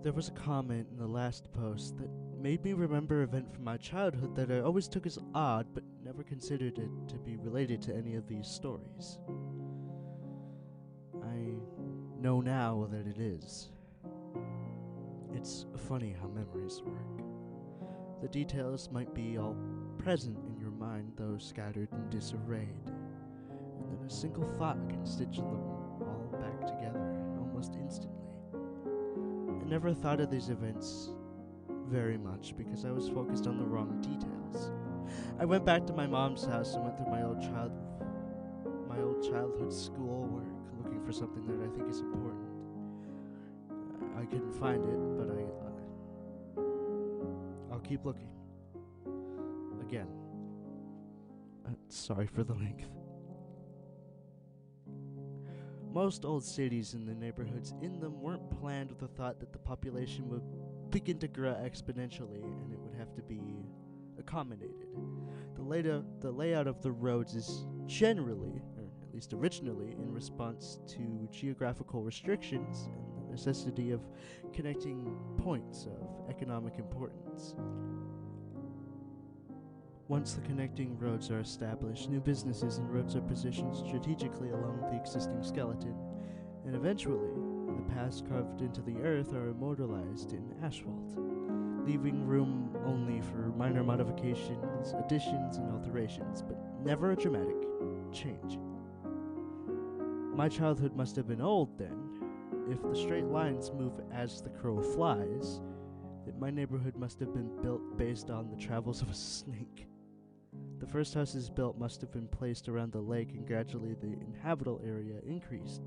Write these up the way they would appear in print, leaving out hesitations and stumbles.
There was a comment in the last post that made me remember an event from my childhood that I always took as odd but never considered it to be related to any of these stories. I know now that it is. It's funny how memories work. The details might be all present in your mind, though scattered and disarrayed, and then a single thought can stitch them all back together almost instantly. I never thought of these events very much because I was focused on the wrong details. I went back to my mom's house and went through my old childhood schoolwork looking for something that I think is important. I couldn't find it, but I'll keep looking. Again, sorry for the length. Most old cities and the neighborhoods in them weren't planned with the thought that the population would begin to grow exponentially and it would have to be accommodated. The layout of the roads is generally, or at least originally, in response to geographical restrictions and the necessity of connecting points of economic importance. Once the connecting roads are established, new businesses and roads are positioned strategically along the existing skeleton, and eventually, the paths carved into the earth are immortalized in asphalt, leaving room only for minor modifications, additions, and alterations, but never a dramatic change. My childhood must have been old then. If the straight lines move as the crow flies, then my neighborhood must have been built based on the travels of a snake. The first houses built must have been placed around the lake, and gradually the inhabitable area increased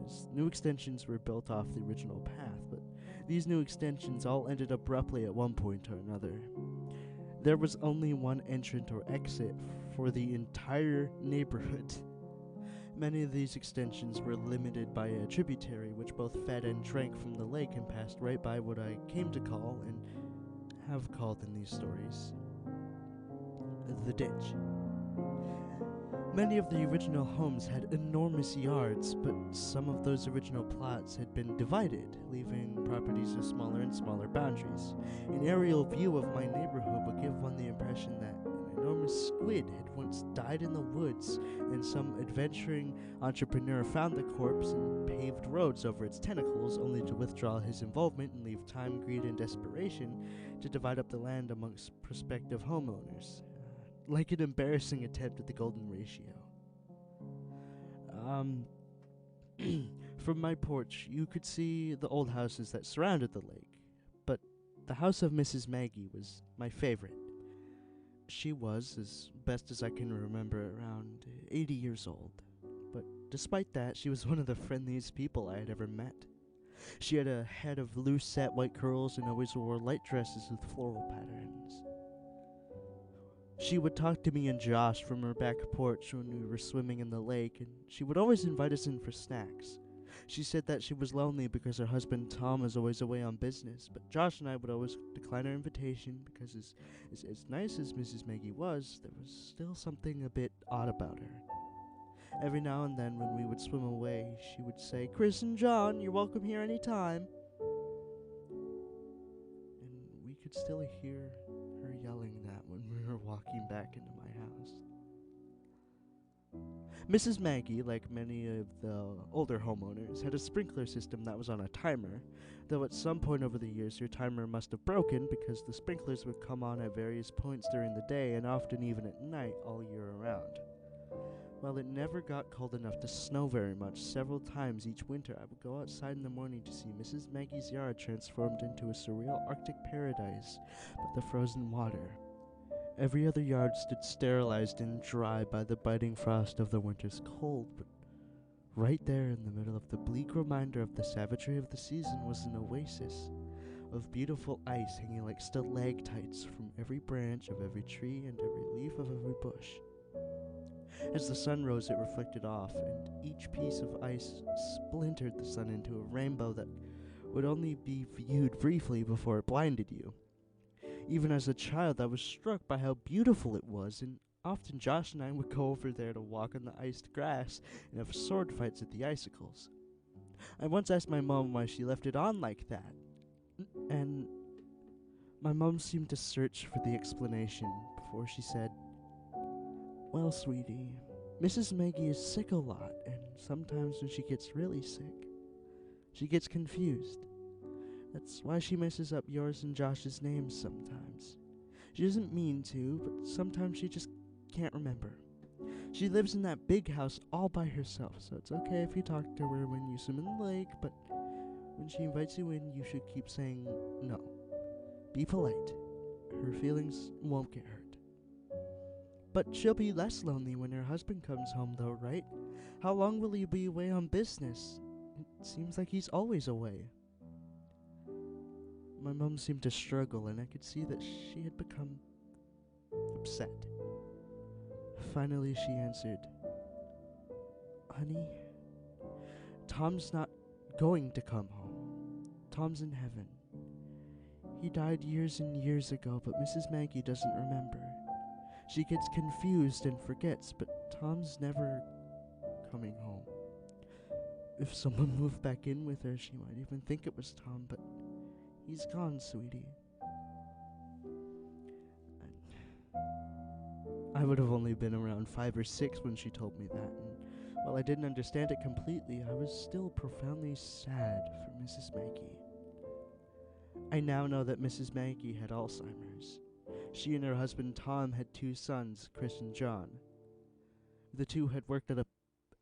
as new extensions were built off the original path, but these new extensions all ended abruptly at one point or another. There was only one entrance or exit for the entire neighborhood. Many of these extensions were limited by a tributary which both fed and drank from the lake and passed right by what I came to call, and have called in these stories, the ditch. Many of the original homes had enormous yards, but some of those original plots had been divided, leaving properties with smaller and smaller boundaries. An aerial view of my neighborhood would give one the impression that an enormous squid had once died in the woods, and some adventuring entrepreneur found the corpse and paved roads over its tentacles, only to withdraw his involvement and leave time, greed, and desperation to divide up the land amongst prospective homeowners. Like an embarrassing attempt at the golden ratio. From my porch, you could see the old houses that surrounded the lake, but the house of Mrs. Maggie was my favorite. She was, as best as I can remember, around 80 years old, but despite that, she was one of the friendliest people I had ever met. She had a head of loose set white curls and always wore light dresses with floral patterns. She would talk to me and Josh from her back porch when we were swimming in the lake, and she would always invite us in for snacks. She said that she was lonely because her husband Tom was always away on business, but Josh and I would always decline her invitation because as nice as Mrs. Maggie was, there was still something a bit odd about her. Every now and then when we would swim away, she would say, "Chris and John, you're welcome here anytime." And we could still hear her yelling that when we were walking back into my house. Mrs. Maggie, like many of the older homeowners, had a sprinkler system that was on a timer, though at some point over the years her timer must have broken because the sprinklers would come on at various points during the day and often even at night all year around. While it never got cold enough to snow very much, several times each winter I would go outside in the morning to see Mrs. Maggie's yard transformed into a surreal Arctic paradise by the frozen water. Every other yard stood sterilized and dry by the biting frost of the winter's cold, but right there in the middle of the bleak reminder of the savagery of the season was an oasis of beautiful ice hanging like stalactites from every branch of every tree and every leaf of every bush. As the sun rose, it reflected off, and each piece of ice splintered the sun into a rainbow that would only be viewed briefly before it blinded you. Even as a child, I was struck by how beautiful it was, and often Josh and I would go over there to walk on the iced grass and have sword fights at the icicles. I once asked my mom why she left it on like that. And my mom seemed to search for the explanation before she said, "Well, sweetie, Mrs. Maggie is sick a lot, and sometimes when she gets really sick, she gets confused. That's why she messes up yours and Josh's names sometimes. She doesn't mean to, but sometimes she just can't remember. She lives in that big house all by herself, so it's okay if you talk to her when you swim in the lake, but when she invites you in, you should keep saying no. Be polite. Her feelings won't get hurt. But she'll be less lonely when her husband comes home, though, right? How long will he be away on business? It seems like he's always away." My mom seemed to struggle, and I could see that she had become upset. Finally, she answered, "Honey, Tom's not going to come home. Tom's in heaven. He died years and years ago, but Mrs. Maggie doesn't remember. She gets confused and forgets, but Tom's never coming home. If someone moved back in with her, she might even think it was Tom, but he's gone, sweetie." I would have only been around 5 or 6 when she told me that, and while I didn't understand it completely, I was still profoundly sad for Mrs. Maggie. I now know that Mrs. Maggie had Alzheimer's. She and her husband Tom had 2 sons, Chris and John. The two had worked at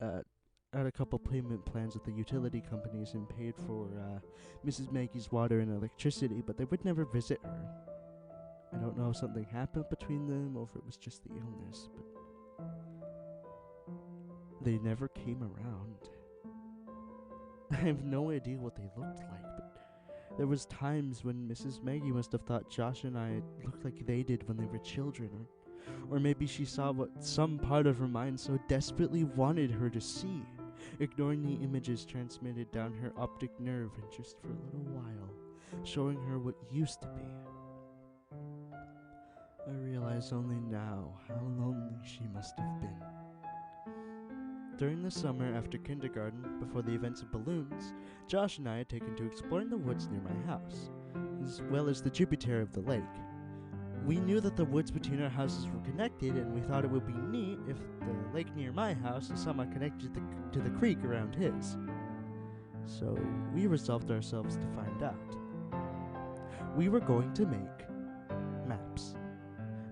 a couple payment plans with the utility companies and paid for Mrs. Maggie's water and electricity, but they would never visit her. I don't know if something happened between them or if it was just the illness, but they never came around. I have no idea what they looked like, but there was times when Mrs. Maggie must have thought Josh and I looked like they did when they were children, or maybe she saw what some part of her mind so desperately wanted her to see, ignoring the images transmitted down her optic nerve and just for a little while, showing her what used to be. I realize only now how lonely she must have been. During the summer after kindergarten, before the events of balloons, Josh and I had taken to exploring the woods near my house, as well as the tributary of the lake. We knew that the woods between our houses were connected, and we thought it would be neat if the lake near my house is somehow connected to the creek around his. So we resolved ourselves to find out. We were going to make maps.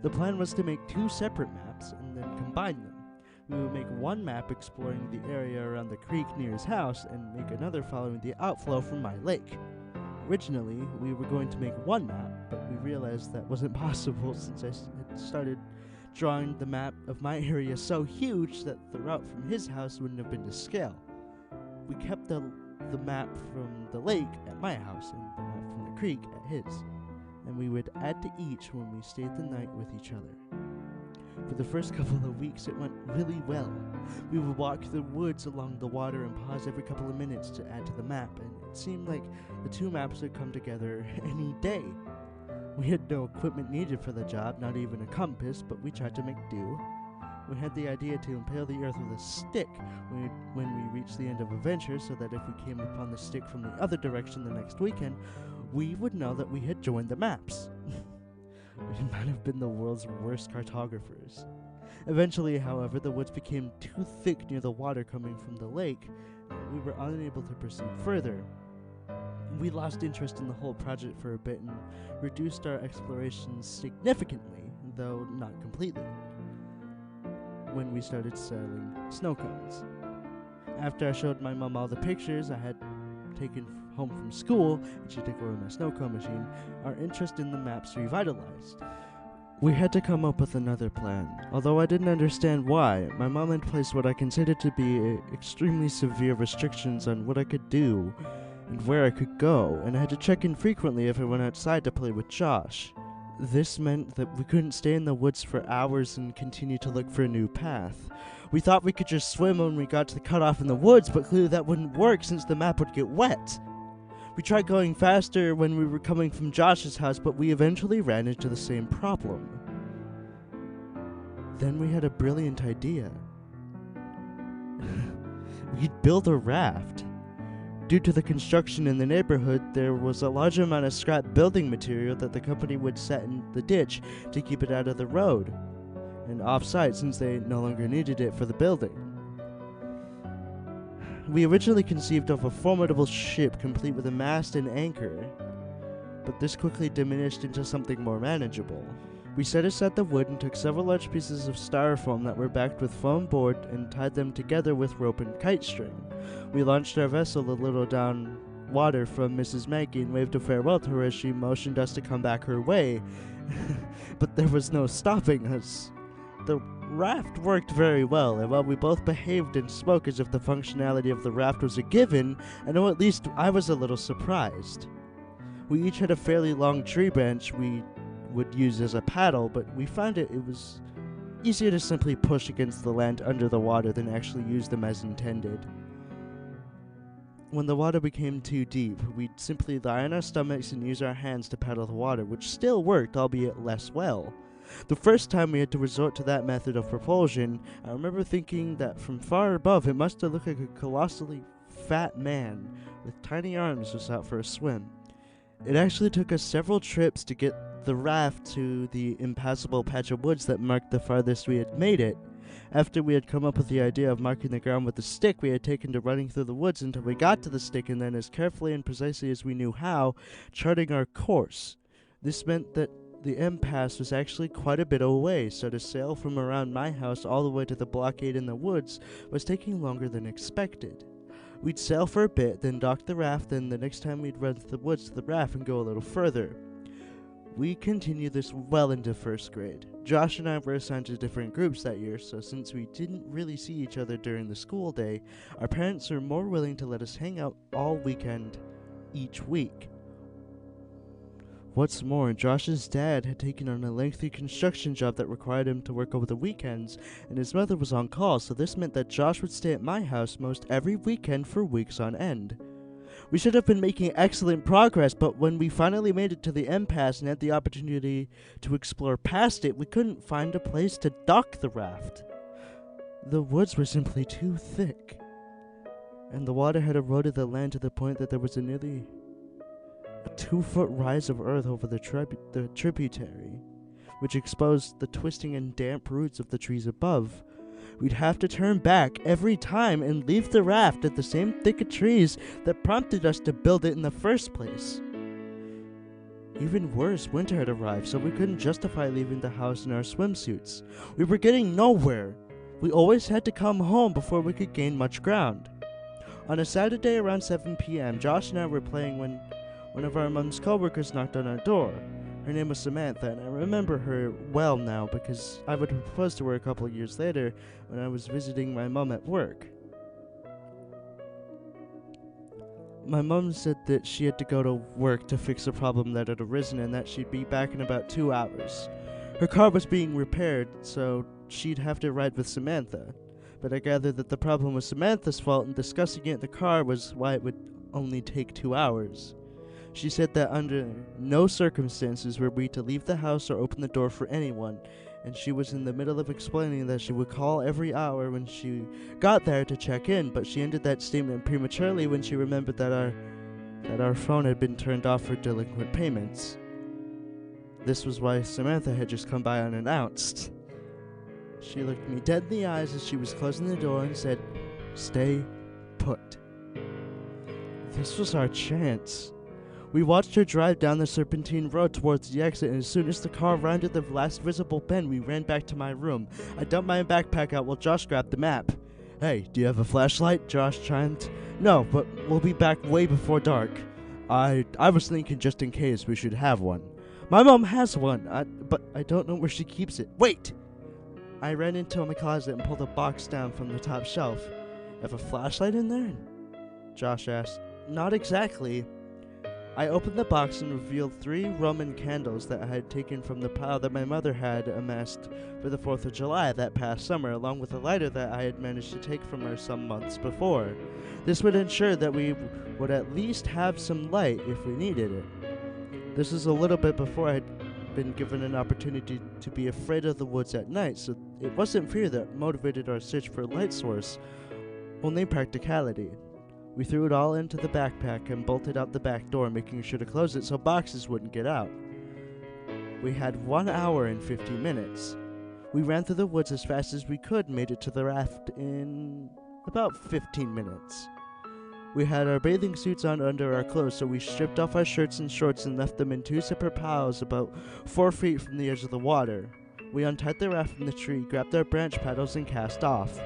The plan was to make 2 separate maps and then combine them. We would make one map exploring the area around the creek near his house and make another following the outflow from my lake. Originally, we were going to make one map, but we realized that wasn't possible since I had started drawing the map of my area so huge that the route from his house wouldn't have been to scale. We kept the map from the lake at my house and the map from the creek at his, and we would add to each when we stayed the night with each other. For the first couple of weeks, it went really well. We would walk through the woods along the water and pause every couple of minutes to add to the map, and it seemed like the 2 maps would come together any day. We had no equipment needed for the job, not even a compass, but we tried to make do. We had the idea to impale the earth with a stick when we reached the end of a venture, so that if we came upon the stick from the other direction the next weekend, we would know that we had joined the maps. We might have been the world's worst cartographers. Eventually, however, the woods became too thick near the water coming from the lake, and we were unable to proceed further. We lost interest in the whole project for a bit and reduced our explorations significantly, though not completely, when we started selling snow cones. After I showed my mom all the pictures I had taken home from school, and she took away my snow cone machine, our interest in the maps revitalized. We had to come up with another plan. Although I didn't understand why, my mom had placed what I considered to be extremely severe restrictions on what I could do and where I could go, and I had to check in frequently if I went outside to play with Josh. This meant that we couldn't stay in the woods for hours and continue to look for a new path. We thought we could just swim when we got to the cutoff in the woods, but clearly that wouldn't work since the map would get wet. We tried going faster when we were coming from Josh's house, but we eventually ran into the same problem. Then we had a brilliant idea. We'd build a raft. Due to the construction in the neighborhood, there was a large amount of scrap building material that the company would set in the ditch to keep it out of the road and off-site since they no longer needed it for the building. We originally conceived of a formidable ship complete with a mast and anchor, but this quickly diminished into something more manageable. We set aside the wood and took several large pieces of styrofoam that were backed with foam board and tied them together with rope and kite string. We launched our vessel a little down water from Mrs. Maggie and waved a farewell to her as she motioned us to come back her way, but there was no stopping us. The raft worked very well, and while we both behaved and spoke as if the functionality of the raft was a given, I know at least I was a little surprised. We each had a fairly long tree branch we would use as a paddle, but we found it was easier to simply push against the land under the water than actually use them as intended. When the water became too deep, we'd simply lie on our stomachs and use our hands to paddle the water, which still worked, albeit less well. The first time we had to resort to that method of propulsion, I remember thinking that from far above it must have looked like a colossally fat man with tiny arms was out for a swim. It actually took us several trips to get the raft to the impassable patch of woods that marked the farthest we had made it. After we had come up with the idea of marking the ground with a stick, we had taken to running through the woods until we got to the stick and then, as carefully and precisely as we knew how, charting our course. This meant that the impasse was actually quite a bit away, so to sail from around my house all the way to the blockade in the woods was taking longer than expected. We'd sail for a bit, then dock the raft, then the next time we'd run through the woods to the raft and go a little further. We continued this well into first grade. Josh and I were assigned to different groups that year, so since we didn't really see each other during the school day, our parents were more willing to let us hang out all weekend each week. What's more, Josh's dad had taken on a lengthy construction job that required him to work over the weekends, and his mother was on call, so this meant that Josh would stay at my house most every weekend for weeks on end. We should have been making excellent progress, but when we finally made it to the impasse and had the opportunity to explore past it, we couldn't find a place to dock the raft. The woods were simply too thick, and the water had eroded the land to the point that there was a nearly 2-foot rise of earth over the tributary, which exposed the twisting and damp roots of the trees above. We'd have to turn back every time and leave the raft at the same thick of trees that prompted us to build it in the first place. Even worse, winter had arrived, so we couldn't justify leaving the house in our swimsuits. We were getting nowhere. We always had to come home before we could gain much ground. On a Saturday around 7 p.m., Josh and I were playing when one of our mom's co-workers knocked on our door. Her name was Samantha, and I remember her well now because I would propose to her a couple of years later when I was visiting my mom at work. My mom said that she had to go to work to fix a problem that had arisen and that she'd be back in about 2 hours. Her car was being repaired, so she'd have to ride with Samantha. But I gathered that the problem was Samantha's fault, and discussing it in the car was why it would only take 2 hours. She said that under no circumstances were we to leave the house or open the door for anyone, and she was in the middle of explaining that she would call every hour when she got there to check in, but she ended that statement prematurely when she remembered that our phone had been turned off for delinquent payments. This was why Samantha had just come by unannounced. She looked me dead in the eyes as she was closing the door and said, "Stay put." This was our chance. We watched her drive down the serpentine road towards the exit, and as soon as the car rounded the last visible bend, we ran back to my room. I dumped my backpack out while Josh grabbed the map. "Hey, do you have a flashlight?" Josh chimed. "No, but we'll be back way before dark." I was thinking just in case we should have one. "My mom has one, but I don't know where she keeps it." "Wait!" I ran into my closet and pulled a box down from the top shelf. "You have a flashlight in there?" Josh asked. "Not exactly." I opened the box and revealed 3 Roman candles that I had taken from the pile that my mother had amassed for the 4th of July that past summer, along with a lighter that I had managed to take from her some months before. This would ensure that we would at least have some light if we needed it. This was a little bit before I had been given an opportunity to be afraid of the woods at night, so it wasn't fear that motivated our search for a light source, only practicality. We threw it all into the backpack and bolted out the back door, making sure to close it so boxes wouldn't get out. We had 1 hour and 50 minutes. We ran through the woods as fast as we could and made it to the raft in about 15 minutes. We had our bathing suits on under our clothes, so we stripped off our shirts and shorts and left them in 2 separate piles about 4 feet from the edge of the water. We untied the raft from the tree, grabbed our branch paddles, and cast off.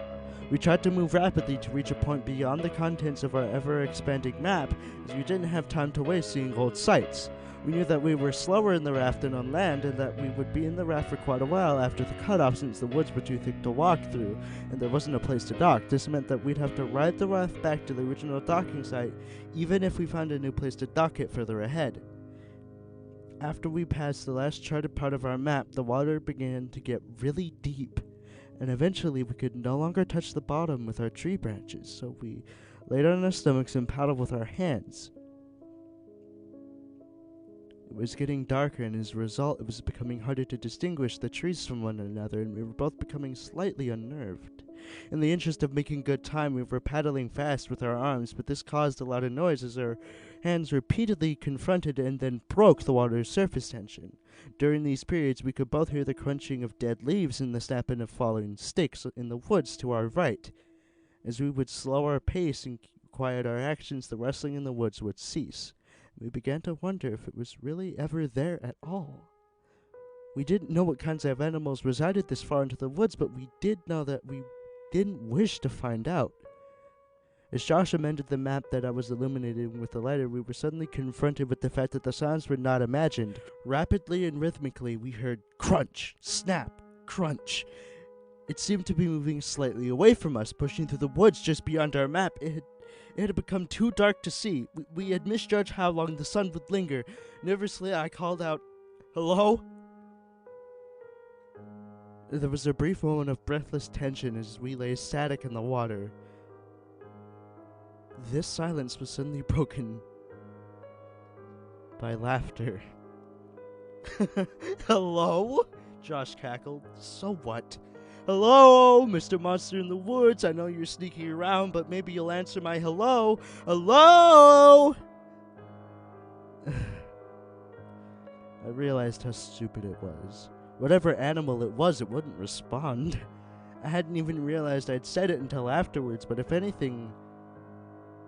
We tried to move rapidly to reach a point beyond the contents of our ever-expanding map, as we didn't have time to waste seeing old sights. We knew that we were slower in the raft than on land, and that we would be in the raft for quite a while after the cutoff, since the woods were too thick to walk through, and there wasn't a place to dock. This meant that we'd have to ride the raft back to the original docking site, even if we found a new place to dock it further ahead. After we passed the last charted part of our map, the water began to get really deep, and eventually we could no longer touch the bottom with our tree branches, so we laid on our stomachs and paddled with our hands. It was getting darker, and as a result, it was becoming harder to distinguish the trees from one another, and we were both becoming slightly unnerved. In the interest of making good time, we were paddling fast with our arms, but this caused a lot of noise as our hands repeatedly confronted and then broke the water's surface tension. During these periods, we could both hear the crunching of dead leaves and the snapping of falling sticks in the woods to our right. As we would slow our pace and quiet our actions, the rustling in the woods would cease. We began to wonder if it was really ever there at all. We didn't know what kinds of animals resided this far into the woods, but we did know that we didn't wish to find out. As Josh amended the map that I was illuminating with the lighter, we were suddenly confronted with the fact that the sounds were not imagined. Rapidly and rhythmically, we heard crunch, snap, crunch. It seemed to be moving slightly away from us, pushing through the woods just beyond our map. It had become too dark to see. We had misjudged how long the sun would linger. Nervously, I called out, "Hello?" There was a brief moment of breathless tension as we lay static in the water. This silence was suddenly broken by laughter. "Hello?" Josh cackled. "So what?" "Hello, Mr. Monster in the Woods. I know you're sneaking around, but maybe you'll answer my hello. Hello?" I realized how stupid it was. Whatever animal it was, it wouldn't respond. I hadn't even realized I'd said it until afterwards, but if anything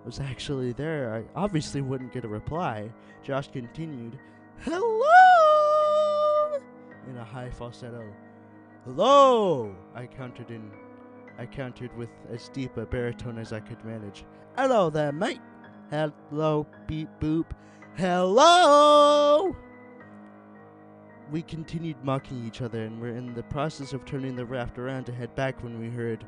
was actually there, I obviously wouldn't get a reply. Josh continued, "Hello?" in a high falsetto. "Hello!" I countered with as deep a baritone as I could manage. "Hello there, mate." "Hello, beep boop." "Hello!" We continued mocking each other and were in the process of turning the raft around to head back when we heard,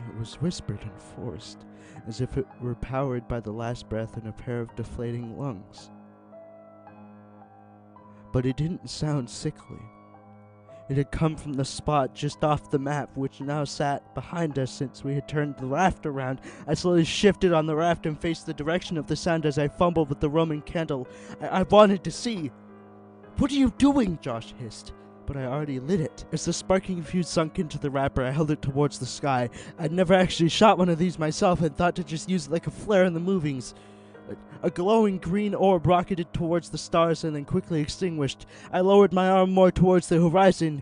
It was whispered and forced, as if it were powered by the last breath in a pair of deflating lungs. But it didn't sound sickly. It had come from the spot just off the map, which now sat behind us since we had turned the raft around. I slowly shifted on the raft and faced the direction of the sound as I fumbled with the Roman candle. I wanted to see. "What are you doing?" Josh hissed. But I already lit it. As the sparking fuse sunk into the wrapper, I held it towards the sky. I'd never actually shot one of these myself and thought to just use it like a flare in the movies. A glowing green orb rocketed towards the stars and then quickly extinguished. I lowered my arm more towards the horizon.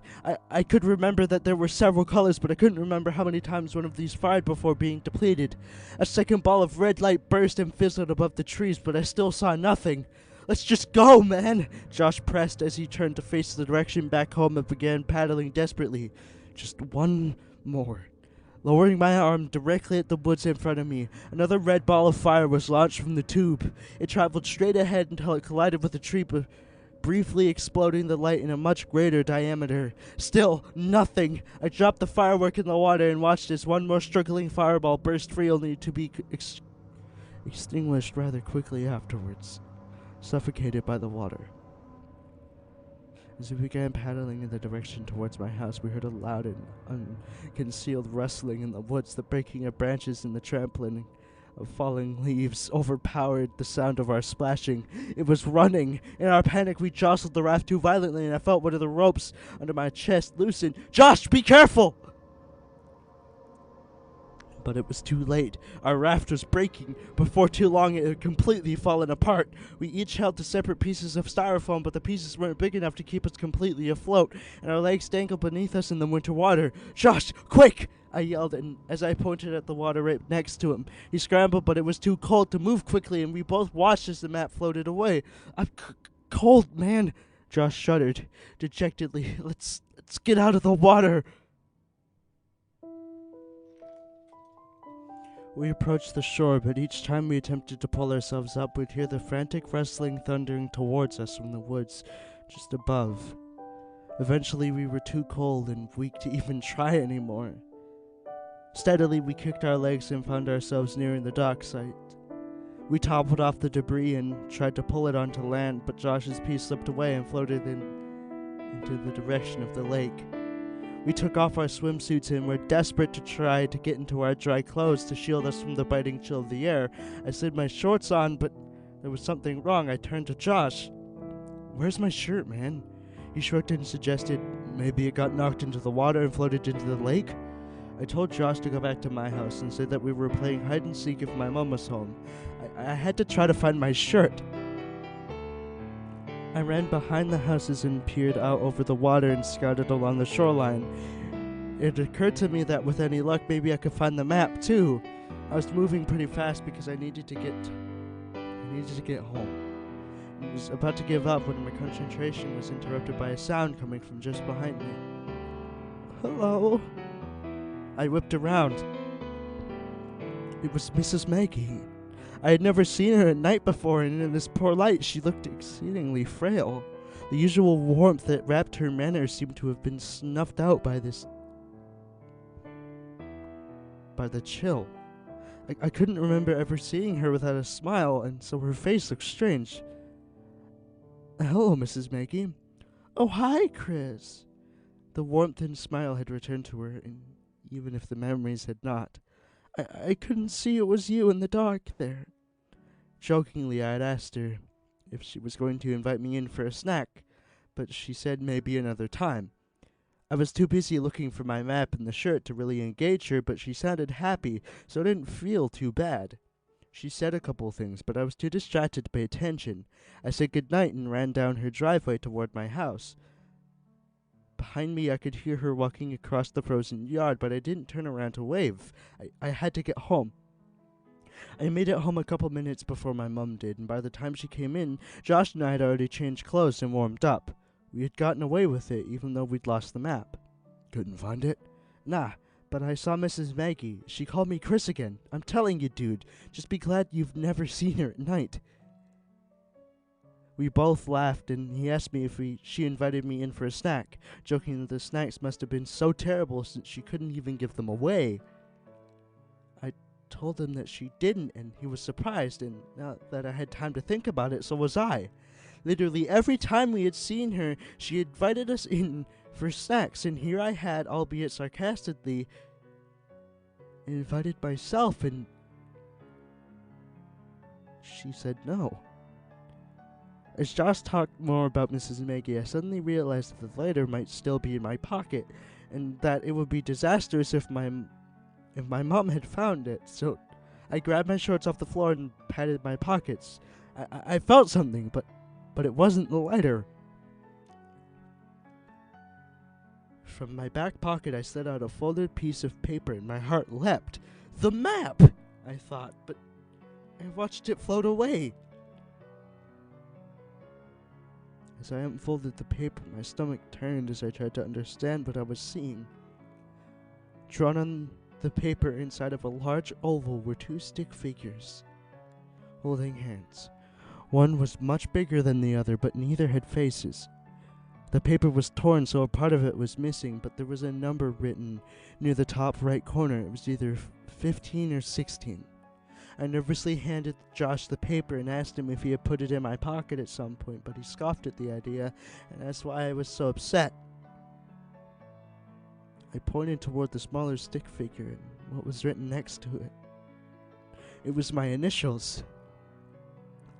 I could remember that there were several colors, but I couldn't remember how many times one of these fired before being depleted. A second ball of red light burst and fizzled above the trees, but I still saw nothing. "Let's just go, man!" Josh pressed as he turned to face the direction back home and began paddling desperately. "Just one more." Lowering my arm directly at the woods in front of me, another red ball of fire was launched from the tube. It traveled straight ahead until it collided with a tree, briefly exploding the light in a much greater diameter. Still, nothing. I dropped the firework in the water and watched as one more struggling fireball burst free, only to be extinguished rather quickly afterwards, suffocated by the water. As we began paddling in the direction towards my house, we heard a loud and unconcealed rustling in the woods, the breaking of branches and the trampling of falling leaves overpowered the sound of our splashing. It was running. In our panic, we jostled the raft too violently, and I felt one of the ropes under my chest loosen. "Josh, be careful!" But it was too late. Our raft was breaking. Before too long, it had completely fallen apart. We each held to separate pieces of styrofoam, but the pieces weren't big enough to keep us completely afloat, and our legs dangled beneath us in the winter water. "Josh, quick!" I yelled, and as I pointed at the water right next to him. He scrambled, but it was too cold to move quickly, and we both watched as the map floated away. "I'm cold, man." Josh shuddered dejectedly. Let's get out of the water." We approached the shore, but each time we attempted to pull ourselves up, we'd hear the frantic wrestling thundering towards us from the woods just above. Eventually, we were too cold and weak to even try anymore. Steadily, we kicked our legs and found ourselves nearing the dock site. We toppled off the debris and tried to pull it onto land, but Josh's piece slipped away and floated into the direction of the lake. We took off our swimsuits and were desperate to try to get into our dry clothes to shield us from the biting chill of the air. I slid my shorts on, but there was something wrong. I turned to Josh. "Where's my shirt, man?" He shrugged and suggested maybe it got knocked into the water and floated into the lake. I told Josh to go back to my house and said that we were playing hide and seek if my mom was home. I had to try to find my shirt. I ran behind the houses and peered out over the water and scouted along the shoreline. It occurred to me that with any luck, maybe I could find the map too. I was moving pretty fast because I needed to get home. I was about to give up when my concentration was interrupted by a sound coming from just behind me. "Hello?" I whipped around. It was Mrs. Maggie. I had never seen her at night before, and in this poor light she looked exceedingly frail. The usual warmth that wrapped her manner seemed to have been snuffed out by the chill. I couldn't remember ever seeing her without a smile, and so her face looked strange. "Hello, Mrs. Maggie." "Oh, hi, Chris." The warmth and smile had returned to her, and even if the memories had not. I couldn't see it was you in the dark there." Jokingly, I had asked her if she was going to invite me in for a snack, but she said maybe another time. I was too busy looking for my map and the shirt to really engage her, but she sounded happy, so I didn't feel too bad. She said a couple things, but I was too distracted to pay attention. I said goodnight and ran down her driveway toward my house. Behind me, I could hear her walking across the frozen yard, but I didn't turn around to wave. I had to get home. I made it home a couple minutes before my mum did, and by the time she came in, Josh and I had already changed clothes and warmed up. We had gotten away with it, even though we'd lost the map. "Couldn't find it?" "Nah, but I saw Mrs. Maggie. She called me Chris again. I'm telling you, dude, just be glad you've never seen her at night." We both laughed, and he asked me if she invited me in for a snack, joking that the snacks must have been so terrible since she couldn't even give them away. I told him that she didn't, and he was surprised, and now that I had time to think about it, so was I. Literally every time we had seen her, she invited us in for snacks, and here I had, albeit sarcastically, invited myself, and she said no. As Josh talked more about Mrs. Maggie, I suddenly realized that the lighter might still be in my pocket, and that it would be disastrous if my mom had found it. So I grabbed my shorts off the floor and patted my pockets. I felt something, but it wasn't the lighter. From my back pocket, I slid out a folded piece of paper, and my heart leapt. The map! I thought, but I watched it float away. As I unfolded the paper, my stomach turned as I tried to understand what I was seeing. Drawn on the paper inside of a large oval were two stick figures, holding hands. One was much bigger than the other, but neither had faces. The paper was torn, so a part of it was missing, but there was a number written near the top right corner. It was either 15 or 16. I nervously handed Josh the paper and asked him if he had put it in my pocket at some point, but he scoffed at the idea, and that's why I was so upset. I pointed toward the smaller stick figure and what was written next to it. It was my initials.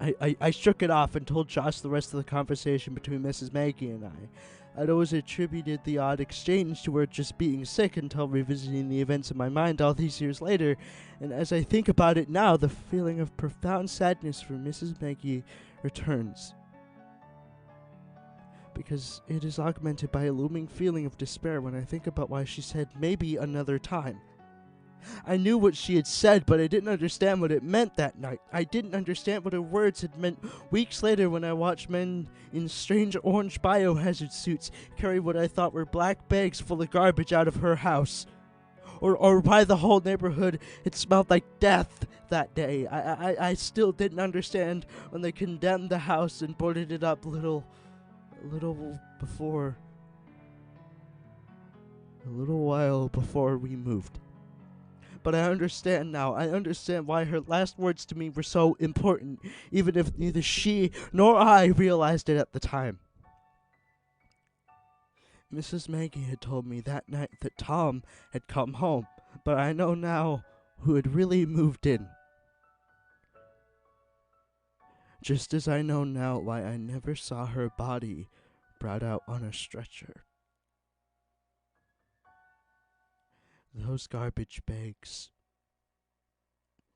I shook it off and told Josh the rest of the conversation between Mrs. Maggie and I. I'd always attributed the odd exchange to her just being sick until revisiting the events in my mind all these years later, and as I think about it now, the feeling of profound sadness for Mrs. Maggie returns. Because it is augmented by a looming feeling of despair when I think about why she said maybe another time. I knew what she had said, but I didn't understand what it meant that night. I didn't understand what her words had meant weeks later when I watched men in strange orange biohazard suits carry what I thought were black bags full of garbage out of her house. Or why the whole neighborhood had smelled like death that day. I still didn't understand when they condemned the house and boarded it up a little while before we moved. But I understand now. I understand why her last words to me were so important, even if neither she nor I realized it at the time. Mrs. Maggie had told me that night that Tom had come home, but I know now who had really moved in. Just as I know now why I never saw her body brought out on a stretcher. Those garbage bags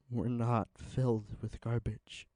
were not filled with garbage.